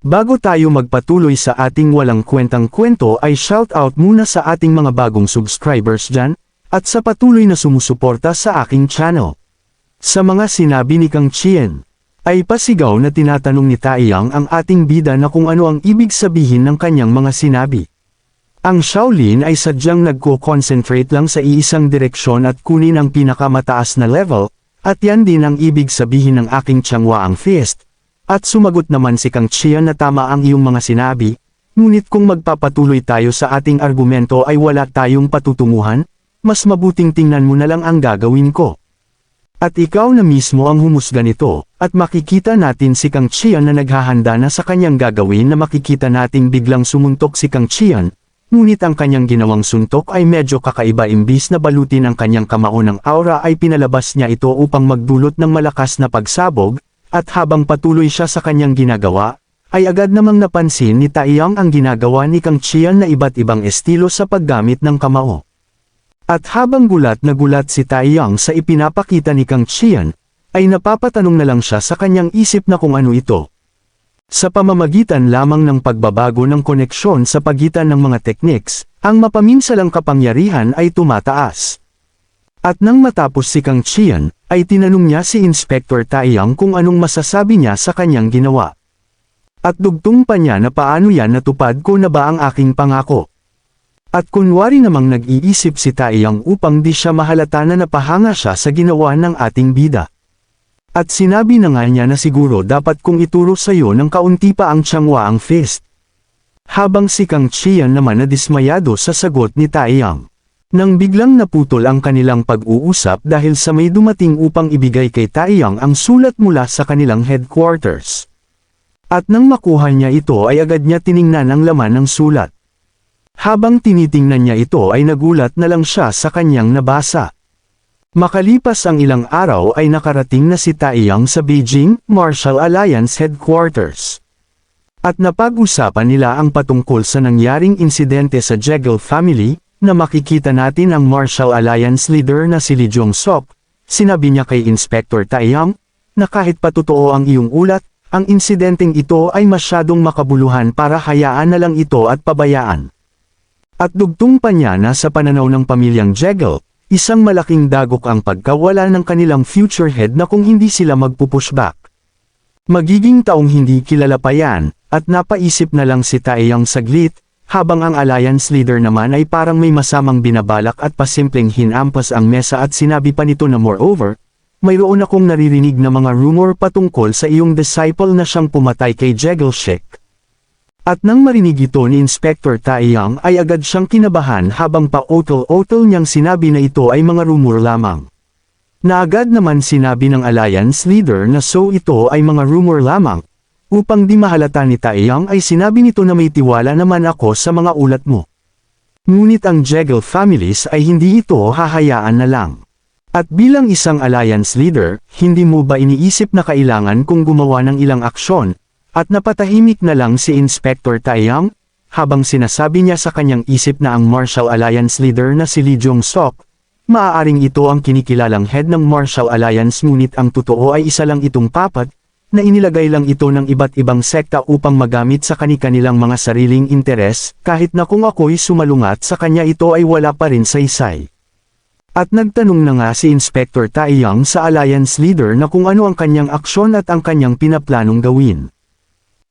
Bago tayo magpatuloy sa ating walang kwentang kwento ay shoutout muna sa ating mga bagong subscribers dyan, at sa patuloy na sumusuporta sa aking channel. Sa mga sinabi ni Kang Chien, ay pasigaw na tinatanong ni Taiyang ang ating bida na kung ano ang ibig sabihin ng kanyang mga sinabi. Ang Shaolin ay sadyang nagko-concentrate lang sa iisang direksyon at kunin ang pinakamataas na level, at yan din ang ibig sabihin ng aking Changhua ang Fist. At sumagot naman si Kang Chien na tama ang iyong mga sinabi, ngunit kung magpapatuloy tayo sa ating argumento ay wala tayong patutunguhan, mas mabuting tingnan mo na lang ang gagawin ko. At ikaw na mismo ang humusga nito, at makikita natin si Kang Chien na naghahanda na sa kanyang gagawin na makikita nating biglang sumuntok si Kang Chien, ngunit ang kanyang ginawang suntok ay medyo kakaiba imbis na balutin ang kanyang kamao ng aura ay pinalabas niya ito upang magdulot ng malakas na pagsabog. At habang patuloy siya sa kanyang ginagawa, ay agad namang napansin ni Taiyang ang ginagawa ni Kang Chien na iba't ibang estilo sa paggamit ng kamao. At habang gulat na gulat si Taiyang sa ipinapakita ni Kang Chien, ay napapatanong na lang siya sa kanyang isip na kung ano ito. Sa pamamagitan lamang ng pagbabago ng koneksyon sa pagitan ng mga techniques, ang mapaminsalang kapangyarihan ay tumataas. At nang matapos si Kang Chien, ay tinanong niya si Inspector Taiyang kung anong masasabi niya sa kanyang ginawa. At dugtong pa niya na paano yan natupad ko na ba ang aking pangako. At kunwari namang nag-iisip si Taiyang upang di siya mahalata na napahanga siya sa ginawa ng ating bida. At sinabi na nga niya na siguro dapat kong ituro sa iyo ng kaunti pa ang Changhua ang Fist. Habang si Kang Chien naman na dismayado sa sagot ni Taiyang. Nang biglang naputol ang kanilang pag-uusap dahil sa may dumating upang ibigay kay Taiyang ang sulat mula sa kanilang headquarters. At nang makuha niya ito ay agad niya tiningnan ang laman ng sulat. Habang tinitingnan niya ito ay nagulat na lang siya sa kanyang nabasa. Makalipas ang ilang araw ay nakarating na si Taiyang sa Beijing Martial Alliance Headquarters. At napag-usapan nila ang patungkol sa nangyaring insidente sa Jekyll family, na makikita natin ang Martial Alliance leader na si Lee Jong-sok. Sinabi niya kay Inspector Taiyang, na kahit patotoo ang iyong ulat, ang insidenteng ito ay masyadong makabuluhan para hayaan na lang ito at pabayaan. At dugtong pa niya na sa pananaw ng pamilyang Jekyll, isang malaking dagok ang pagkawala ng kanilang future head na kung hindi sila magpupushback. Magiging taong hindi kilala pa yan, at napaisip na lang si Taiyang saglit, habang ang alliance leader naman ay parang may masamang binabalak at pasimpleng hinampas ang mesa at sinabi pa nito na moreover, mayroon akong naririnig na mga rumor patungkol sa iyong disciple na siyang pumatay kay Jekyll Sheik. At nang marinig ito ni Inspector Taiyang ay agad siyang kinabahan habang pa-otol-otol niyang sinabi na ito ay mga rumor lamang. Na agad naman sinabi ng alliance leader na so ito ay mga rumor lamang. Upang di mahalata ni Taiyang ay sinabi nito na may tiwala naman ako sa mga ulat mo. Ngunit ang Jekyll families ay hindi ito hahayaan na lang. At bilang isang alliance leader, hindi mo ba iniisip na kailangan kong gumawa ng ilang aksyon, at napatahimik na lang si Inspector Taiyang, habang sinasabi niya sa kanyang isip na ang Martial Alliance leader na si Lee Jong-sok, maaaring ito ang kinikilalang head ng Martial Alliance ngunit ang totoo ay isa lang itong papat, na inilagay lang ito ng iba't ibang sekta upang magamit sa kani-kanilang mga sariling interes, kahit na kung ako'y sumalungat sa kanya ito ay wala pa rin saysay. At nagtanong na nga si Inspector Taiyang sa alliance leader na kung ano ang kanyang aksyon at ang kanyang pinaplanong gawin.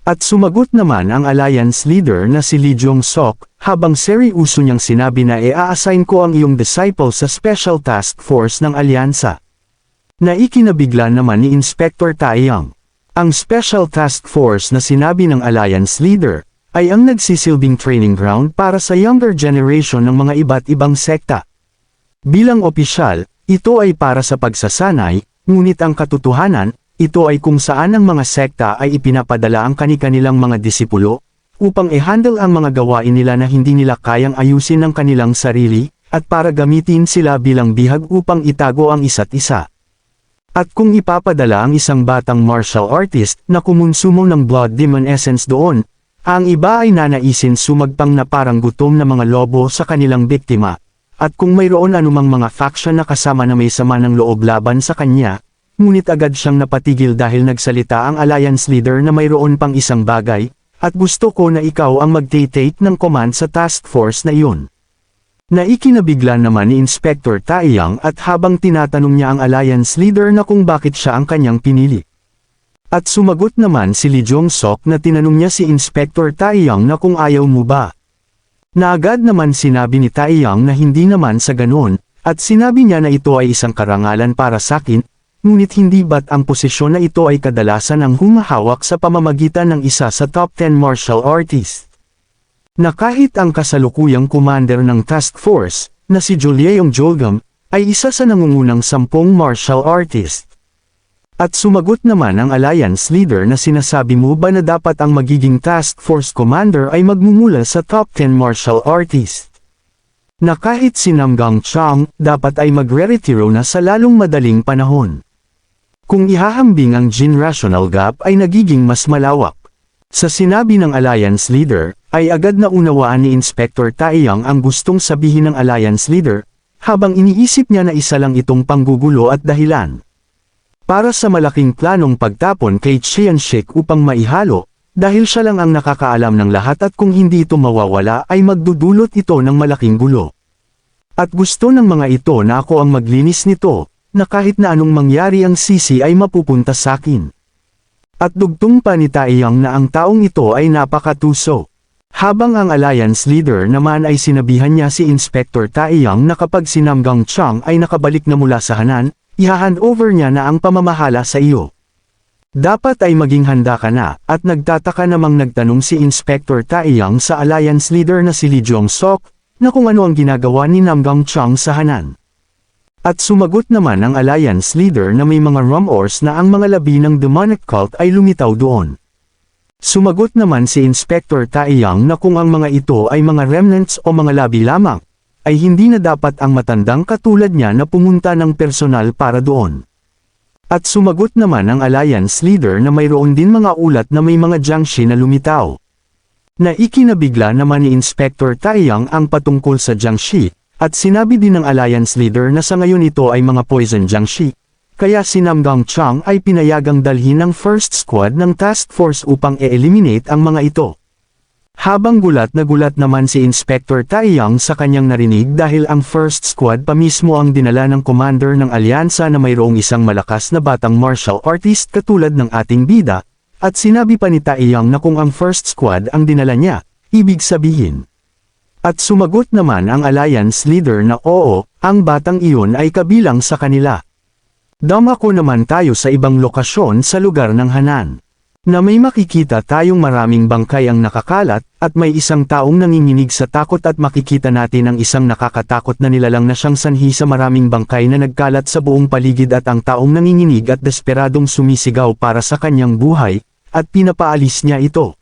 At sumagot naman ang alliance leader na si Lee Jong-sok, habang seryoso niyang sinabi na i-assign ko ang iyong disciple sa Special Task Force ng alyansa. Naikinabigla naman ni Inspector Taiyang. Ang Special Task Force na sinabi ng alliance leader, ay ang nagsisilbing training ground para sa younger generation ng mga iba't ibang sekta. Bilang opisyal, ito ay para sa pagsasanay, ngunit ang katotohanan, ito ay kung saan ang mga sekta ay ipinapadala ang kani-kanilang mga disipulo, upang i-handle ang mga gawain nila na hindi nila kayang ayusin ng kanilang sarili, at para gamitin sila bilang bihag upang itago ang isa't isa. At kung ipapadala ang isang batang martial artist na kumonsumo ng blood demon essence doon, ang iba ay nanaisin sumagpang na parang gutom na mga lobo sa kanilang biktima. At kung mayroon anumang mga faction na kasama na may sama ng loob laban sa kanya, ngunit agad siyang napatigil dahil nagsalita ang alliance leader na mayroon pang isang bagay, at gusto ko na ikaw ang mag-take ng command sa task force na iyon. Naikinabigla naman ni Inspector Taeyang at habang tinatanong niya ang alliance leader na kung bakit siya ang kanyang pinili. At sumagot naman si Lee Jong-sok na tinanong niya si Inspector Taeyang na kung ayaw mo ba. Naagad naman sinabi ni Taeyang na hindi naman sa ganon, at sinabi niya na ito ay isang karangalan para sa akin, ngunit hindi ba't ang posisyon na ito ay kadalasan ang humahawak sa pamamagitan ng isa sa top 10 martial artist. Na kahit ang kasalukuyang commander ng task force, na si Julyeong Jolgam, ay isa sa nangungunang 10 martial artist. At sumagot naman ang alliance leader na sinasabi mo ba na dapat ang magiging task force commander ay magmumula sa top 10 martial artist. Na kahit si Namgang Chang, dapat ay magre-retiro na sa lalong madaling panahon. Kung ihahambing ang generational gap ay nagiging mas malawak. Sa sinabi ng alliance leader, ay agad na unawaan ni Inspector Taeyang ang gustong sabihin ng alliance leader, habang iniisip niya na isa lang itong panggugulo at dahilan. Para sa malaking planong pagtapon kay Chian-shik upang maihalo, dahil siya lang ang nakakaalam ng lahat at kung hindi ito mawawala ay magdudulot ito ng malaking gulo. At gusto ng mga ito na ako ang maglinis nito, na kahit na anong mangyari ang sisi ay mapupunta sa akin. At dugtong pa ni Taeyang na ang taong ito ay napakatuso. Habang ang alliance leader naman ay sinabihan niya si Inspector Taeyang na kapag si Namgang Chang ay nakabalik na mula sa Hanan, i-hand over niya na ang pamamahala sa iyo. Dapat ay maging handa ka na, at nagtataka namang nagtanong si Inspector Taeyang sa alliance leader na si Lee Jong-sok, na kung ano ang ginagawa ni Namgang Chang sa Hanan. At sumagot naman ang alliance leader na may mga rumors na ang mga labi ng demonic cult ay lumitaw doon. Sumagot naman si Inspector Taeyang na kung ang mga ito ay mga remnants o mga labi lamang, ay hindi na dapat ang matandang katulad niya na pumunta ng personal para doon. At sumagot naman ang alliance leader na mayroon din mga ulat na may mga jiangshi na lumitaw. Naikinabigla naman ni Inspector Taeyang ang patungkol sa jiangshi, at sinabi din ng alliance leader na sa ngayon ito ay mga poison jiangshi. Kaya si Namgang Chang ay pinayagang dalhin ng first squad ng task force upang e-eliminate ang mga ito. Habang gulat na gulat naman si Inspector Taeyang sa kanyang narinig dahil ang first squad pa mismo ang dinala ng commander ng alyansa na mayroong isang malakas na batang martial artist katulad ng ating bida, at sinabi pa ni Taeyang na kung ang first squad ang dinala niya, ibig sabihin. At sumagot naman ang alliance leader na oo, ang batang iyon ay kabilang sa kanila. Dumako naman tayo sa ibang lokasyon sa lugar ng Hanan. Na may makikita tayong maraming bangkay ang nakakalat, at may isang taong nanginginig sa takot at makikita natin ang isang nakakatakot na nilalang na siyang sanhi sa maraming bangkay na nagkalat sa buong paligid at ang taong nanginginig at desperadong sumisigaw para sa kanyang buhay, at pinapaalis niya ito.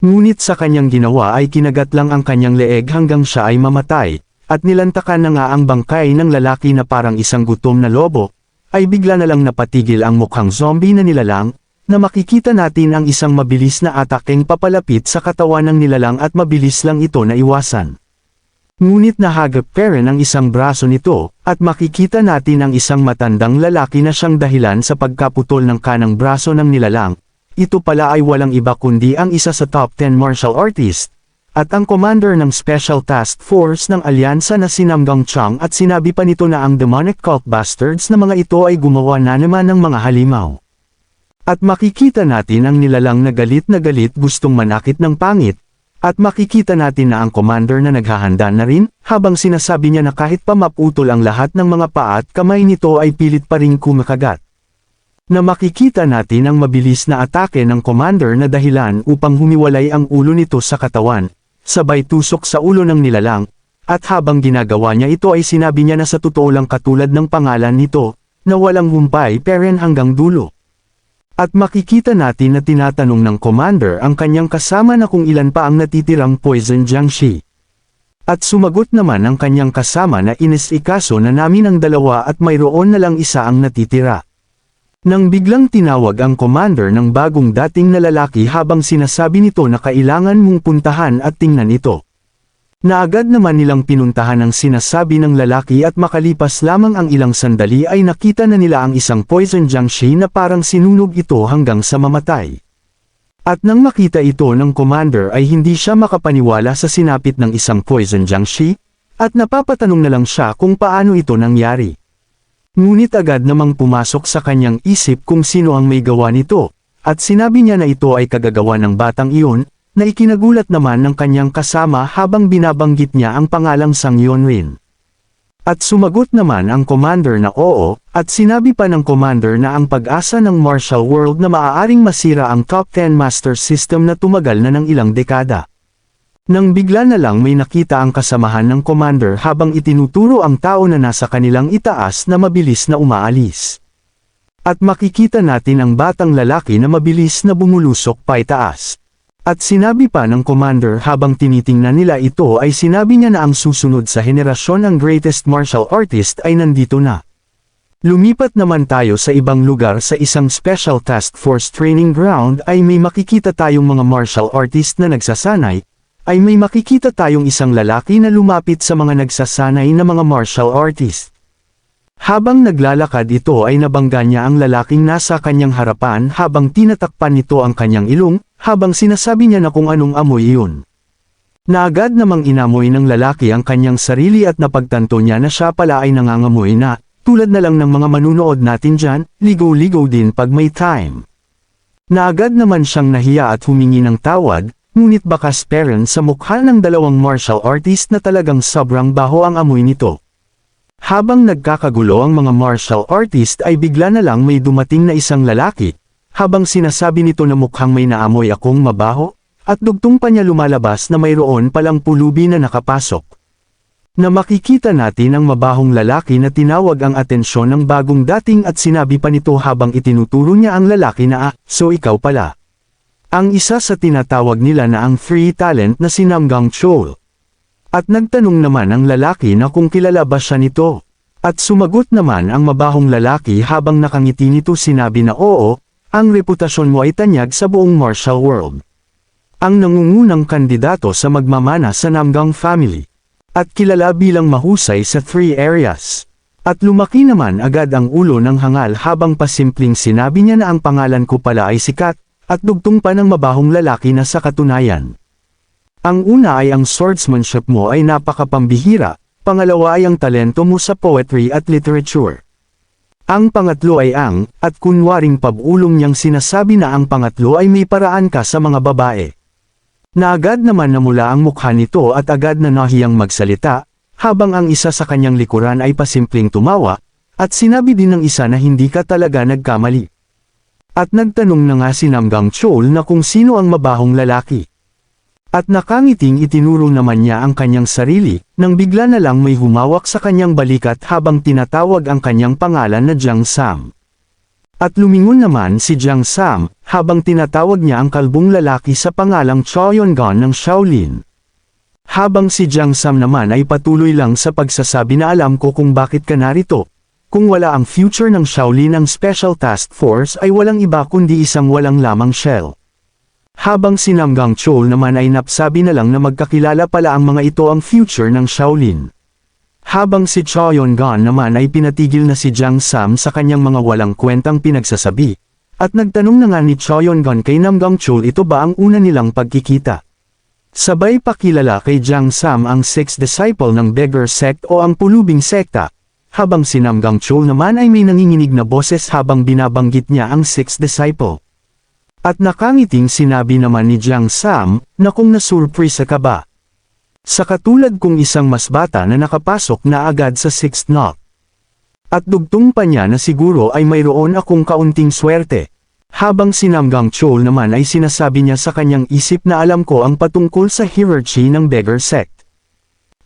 Ngunit sa kanyang ginawa ay kinagat lang ang kanyang leeg hanggang siya ay mamatay, at nilantakan na nga ang bangkay ng lalaki na parang isang gutom na lobo, ay bigla na lang napatigil ang mukhang zombie na nilalang, na makikita natin ang isang mabilis na atakeng papalapit sa katawan ng nilalang at mabilis lang ito na iwasan. Ngunit nahagap pa rin ang isang braso nito, at makikita natin ang isang matandang lalaki na siyang dahilan sa pagkaputol ng kanang braso ng nilalang. Ito pala ay walang iba kundi ang isa sa top 10 martial artist, at ang commander ng Special Task Force ng Alyansa na si Namgang Chang, at sinabi pa nito na ang demonic cult bastards na mga ito ay gumawa na naman ng mga halimaw. At makikita natin ang nilalang na galit gustong manakit ng pangit, at makikita natin na ang commander na naghahanda na rin, habang sinasabi niya na kahit pa maputol ang lahat ng mga paa at kamay nito ay pilit pa ring kumakagat. Na makikita natin ang mabilis na atake ng commander na dahilan upang humiwalay ang ulo nito sa katawan, sabay tusok sa ulo ng nilalang, at habang ginagawa niya ito ay sinabi niya na sa totoo lang katulad ng pangalan nito, na walang humpay peren hanggang dulo. At makikita natin na tinatanong ng commander ang kanyang kasama na kung ilan pa ang natitirang poison jiangshi. At sumagot naman ang kanyang kasama na inisikaso na namin ang dalawa at mayroon na lang isa ang natitira. Nang biglang tinawag ang commander ng bagong dating na lalaki habang sinasabi nito na kailangan mong puntahan at tingnan ito. Naagad naman nilang pinuntahan ang sinasabi ng lalaki at makalipas lamang ang ilang sandali ay nakita na nila ang isang poison jiangshi na parang sinunog ito hanggang sa mamatay. At nang makita ito ng commander ay hindi siya makapaniwala sa sinapit ng isang poison Jiangshi, at napapatanong na lang siya kung paano ito nangyari. Ngunit agad namang pumasok sa kanyang isip kung sino ang may gawa nito, at sinabi niya na ito ay kagagawa ng batang iyon, na ikinagulat naman ng kanyang kasama habang binabanggit niya ang pangalang Sang Yonrin. At sumagot naman ang commander na oo, at sinabi pa ng commander na ang pag-asa ng martial world na maaaring masira ang top 10 master system na tumagal na ng ilang dekada. Nang bigla na lang may nakita ang kasamahan ng commander habang itinuturo ang tao na nasa kanilang itaas na mabilis na umaalis. At makikita natin ang batang lalaki na mabilis na bumulusok paitaas. At sinabi pa ng commander habang tinitingnan nila ito ay sinabi niya na ang susunod sa henerasyon ng greatest martial artist ay nandito na. Lumipat naman tayo sa ibang lugar sa isang special task force training ground ay may makikita tayong mga martial artist na nagsasanay, ay may makikita tayong isang lalaki na lumapit sa mga nagsasanay na mga martial artist. Habang naglalakad ito ay nabangga niya ang lalaking nasa kanyang harapan habang tinatakpan nito ang kanyang ilong, habang sinasabi niya na kung anong amoy iyon. Naagad namang inamoy ng lalaki ang kanyang sarili at napagtanto niya na siya pala ay nangangamoy na, tulad na lang ng mga manunood natin dyan, ligaw-ligaw din pag may time. Naagad naman siyang nahiya at humingi ng tawad, ngunit bakas peren sa mukha ng dalawang martial artist na talagang sobrang baho ang amoy nito. Habang nagkakagulo ang mga martial artist ay bigla na lang may dumating na isang lalaki, habang sinasabi nito na mukhang may naamoy akong mabaho, at dugtong pa niya lumalabas na mayroon palang pulubi na nakapasok. Na makikita natin ang mabahong lalaki na tinawag ang atensyon ng bagong dating at sinabi pa nito habang itinuturo niya ang lalaki na so ikaw pala. Ang isa sa tinatawag nila na ang free talent na si Namgang Chol. At nagtanong naman ang lalaki na kung kilala ba siya nito. At sumagot naman ang mabahong lalaki habang nakangiti nito sinabi na oo, ang reputasyon mo ay tanyag sa buong martial world. Ang nangungunang kandidato sa magmamana sa Namgang family. At kilala bilang mahusay sa 3 areas. At lumaki naman agad ang ulo ng hangal habang pasimpleng sinabi niya na ang pangalan ko pala ay sikat, at dugtong pa ng mabahong lalaki na sa katunayan. Ang una ay ang swordsmanship mo ay napakapambihira, pangalawa ay ang talento mo sa poetry at literature. Ang pangatlo ay at kunwaring pabulong niyang sinasabi na ang pangatlo ay may paraan ka sa mga babae. Naagad naman namula ang mukha nito at agad na nahiyang magsalita, habang ang isa sa kanyang likuran ay pasimpleng tumawa, at sinabi din ng isa na hindi ka talaga nagkamali. At nagtanong na nga si Namgang Chol na kung sino ang mabahong lalaki. At nakangiting itinuro naman niya ang kanyang sarili, nang bigla na lang may humawak sa kanyang balikat habang tinatawag ang kanyang pangalan na Jiang Sam. At lumingon naman si Jiang Sam, habang tinatawag niya ang kalbong lalaki sa pangalang Choyongan ng Shaolin. Habang si Jiang Sam naman ay patuloy lang sa pagsasabi na alam ko kung bakit ka narito. Kung wala ang future ng Shaolin ang Special Task Force ay walang iba kundi isang walang lamang shell. Habang si Namgang Chol naman ay napsabi na lang na magkakilala pala ang mga ito ang future ng Shaolin. Habang si Choyongan naman ay pinatigil na si Jiang Sam sa kanyang mga walang kwentang pinagsasabi, at nagtanong na nga ni Choyongan kay Namgang Chol ito ba ang una nilang pagkikita. Sabay pakilala kay Jiang Sam ang 6th disciple ng Beggar Sect o ang Pulubing Sekta, habang si Namgang Chol naman ay may nanginginig na boses habang binabanggit niya ang 6th disciple. At nakangiting sinabi naman ni Jiang Sam, na kung nasurpresa ka ba. Sa katulad kong isang mas bata na nakapasok na agad sa 6th knock. At dugtong pa niya na siguro ay mayroon akong kaunting swerte. Habang si Namgang Chol naman ay sinasabi niya sa kanyang isip na alam ko ang patungkol sa hierarchy ng Beggar Sect.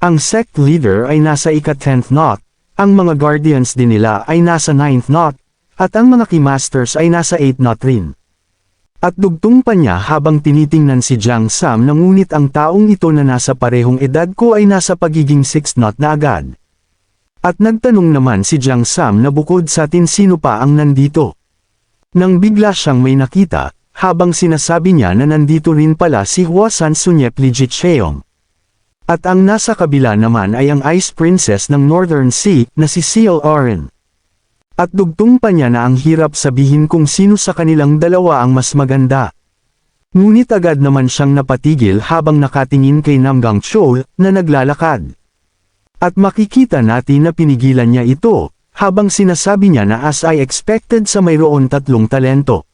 Ang sect leader ay nasa ika-10th knock, ang mga guardians din nila ay nasa 9th knock, at ang mga keymasters ay nasa 8th knock rin. At dugtong pa niya habang tinitingnan si Jiang Sam na ngunit ang taong ito na nasa parehong edad ko ay nasa pagiging 6th knot na agad. At nagtanong naman si Jiang Sam na bukod sa atin sino pa ang nandito. Nang bigla siyang may nakita, habang sinasabi niya na nandito rin pala si Huasan Sunyep Legit Cheong. At ang nasa kabila naman ay ang Ice Princess ng Northern Sea na si Seal Oren. At dugtong pa niya na ang hirap sabihin kung sino sa kanilang dalawa ang mas maganda. Ngunit agad naman siyang napatigil habang nakatingin kay Namgang Chol na naglalakad. At makikita natin na pinigilan niya ito, habang sinasabi niya na as I expected sa mayroon 3 talento.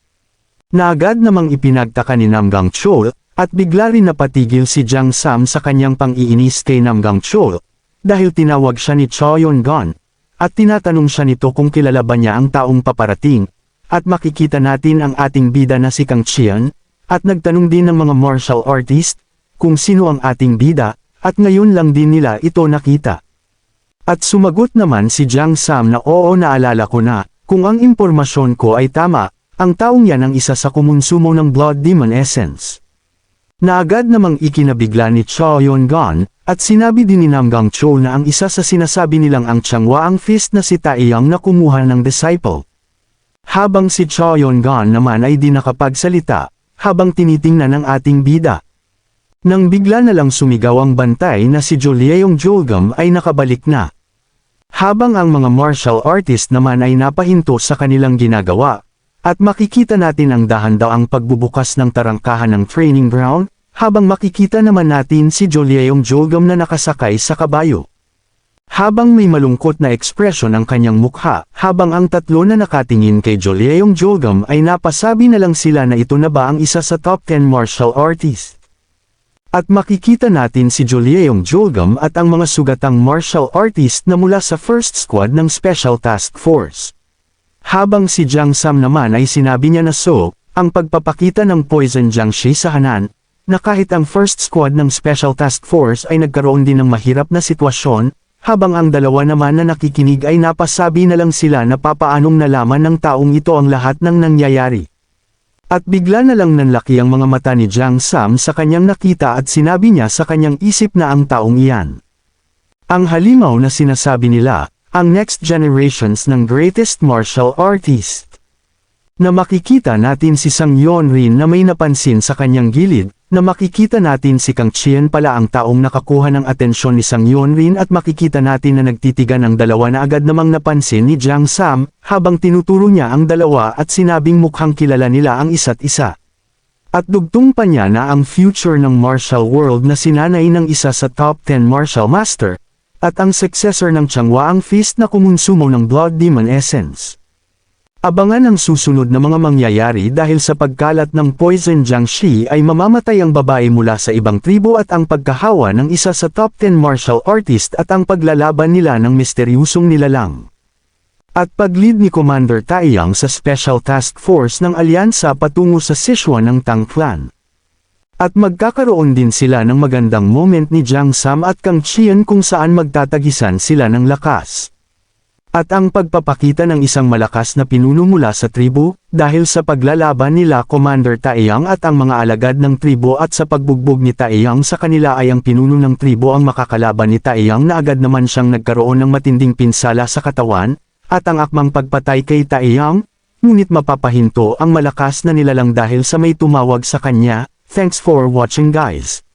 Na agad namang ipinagtaka ni Namgang Chol, at bigla rin napatigil si Jiang Sam sa kanyang pang-iinis kay Namgang Chol, dahil tinawag siya ni Choyon Gon, at tinatanong siya nito kung kilala ba niya ang taong paparating, at makikita natin ang ating bida na si Kang Qian, at nagtanong din ng mga martial artist, kung sino ang ating bida, at ngayon lang din nila ito nakita. At sumagot naman si Jiang Sam na oo, naalala ko na, kung ang impormasyon ko ay tama, ang taong yan ang isa sa kumonsumo ng Blood Demon Essence. Na agad namang ikinabigla ni Choyon Gon, at sinabi din ni Namgang Chol na ang isa sa sinasabi nilang ang Changhua ang fist na si Taeyang na kumuha ng disciple. Habang si Choyon Gon naman ay di nakapagsalita, habang tinitingnan ng ating bida. Nang bigla na lang sumigaw ang bantay na si Jolyeong Jolgam ay nakabalik na. Habang ang mga martial artist naman ay napahinto sa kanilang ginagawa, at makikita natin ang dahan-daang pagbubukas ng tarangkahan ng training ground, habang makikita naman natin si Jolyeong Jolgam na nakasakay sa kabayo. Habang may malungkot na ekspresyon ang kanyang mukha, habang ang tatlo na nakatingin kay Jolyeong Jolgam ay napasabi na lang sila na ito na ba ang isa sa top 10 martial artist. At makikita natin si Jolyeong Jolgam at ang mga sugatang martial artist na mula sa first squad ng Special Task Force. Habang si Jiang Sam naman ay sinabi niya na ang pagpapakita ng Poison Jiangshi sa Hanan, na kahit ang first squad ng Special Task Force ay nagkaroon din ng mahirap na sitwasyon, habang ang dalawa naman na nakikinig ay napasabi na lang sila na papaanong nalaman ng taong ito ang lahat ng nangyayari. At bigla na lang nanlaki ang mga mata ni Jiang Sam sa kanyang nakita at sinabi niya sa kanyang isip na ang taong iyan. Ang halimaw na sinasabi nila, ang next generations ng greatest martial artist. Na makikita natin si Sang Yonrin na may napansin sa kanyang gilid, na makikita natin si Kang Qian pala ang taong nakakuha ng atensyon ni Sang Yonrin at makikita natin na nagtitigan ang dalawa na agad namang napansin ni Jiang Sam, habang tinuturo niya ang dalawa at sinabing mukhang kilala nila ang isa't isa. At dugtong pa niya na ang future ng martial world na sinanay ng isa sa top 10 martial master, at ang successor ng Changhua ang fist na kumonsumo ng Blood Demon Essence. Abangan ang susunod na mga mangyayari dahil sa pagkalat ng Poison Jiangshi ay mamamatay ang babae mula sa ibang tribo at ang pagkahawa ng isa sa top 10 martial artist at ang paglalaban nila ng misteryusong nilalang. At pag-lead ni Commander Taeyang sa Special Task Force ng Alyansa patungo sa Sichuan ng Tang Clan. At magkakaroon din sila ng magandang moment ni Jiang Sam at Kang Qian kung saan magtatagisan sila ng lakas. At ang pagpapakita ng isang malakas na pinuno mula sa tribo, dahil sa paglalaban nila Commander Taeyang at ang mga alagad ng tribo at sa pagbugbog ni Taeyang sa kanila ay ang pinuno ng tribo ang makakalaban ni Taeyang na agad naman siyang nagkaroon ng matinding pinsala sa katawan, at ang akmang pagpatay kay Taeyang, ngunit mapapahinto ang malakas na nilalang dahil sa may tumawag sa kanya. Thanks for watching guys.